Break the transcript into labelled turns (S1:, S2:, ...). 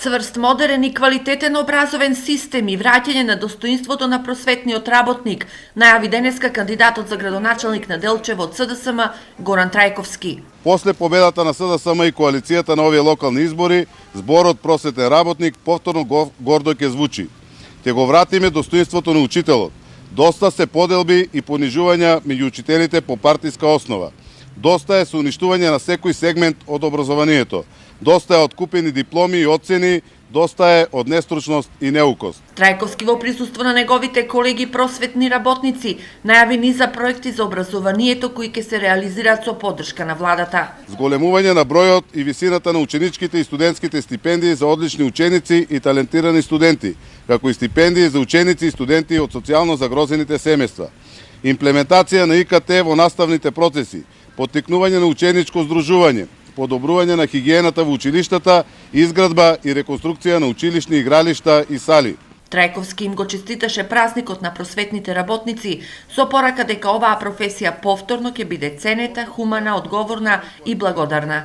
S1: Цврст, модерен и квалитетен образовен систем и враќање на достоинството на просветниот работник, најави денеска кандидатот за градоначалник на Делчево од СДСМ Горан Трајковски.
S2: После победата на СДСМ и коалицијата на овие локални избори, зборот просветен работник повторно гордо ќе звучи. Те го вратиме достоинството на учителот. Доста се поделби и понижувања меѓу учителите по партиска основа. Доста е со уништување на секој сегмент од образованието. Доста е од купени дипломи и оцени, доста е од нестручност и неукост.
S1: Трајковски во присуство на неговите колеги просветни работници најави низа проекти за образованието кои ќе се реализираат со поддршка на владата.
S2: Зголемување на бројот и висината на ученичките и студентските стипендии за одлични ученици и талентирани студенти, како и стипендии за ученици и студенти од социјално загрозените семејства. Имплементација на ИКТ во наставните процеси, поттикнување на ученичко здружување, подобрување на хигиената во училиштата, изградба и реконструкција на училишни игралишта и сали.
S1: Трајковски им го честиташе празникот на просветните работници со порака дека оваа професија повторно ќе биде ценета, хумана, одговорна и благодарна.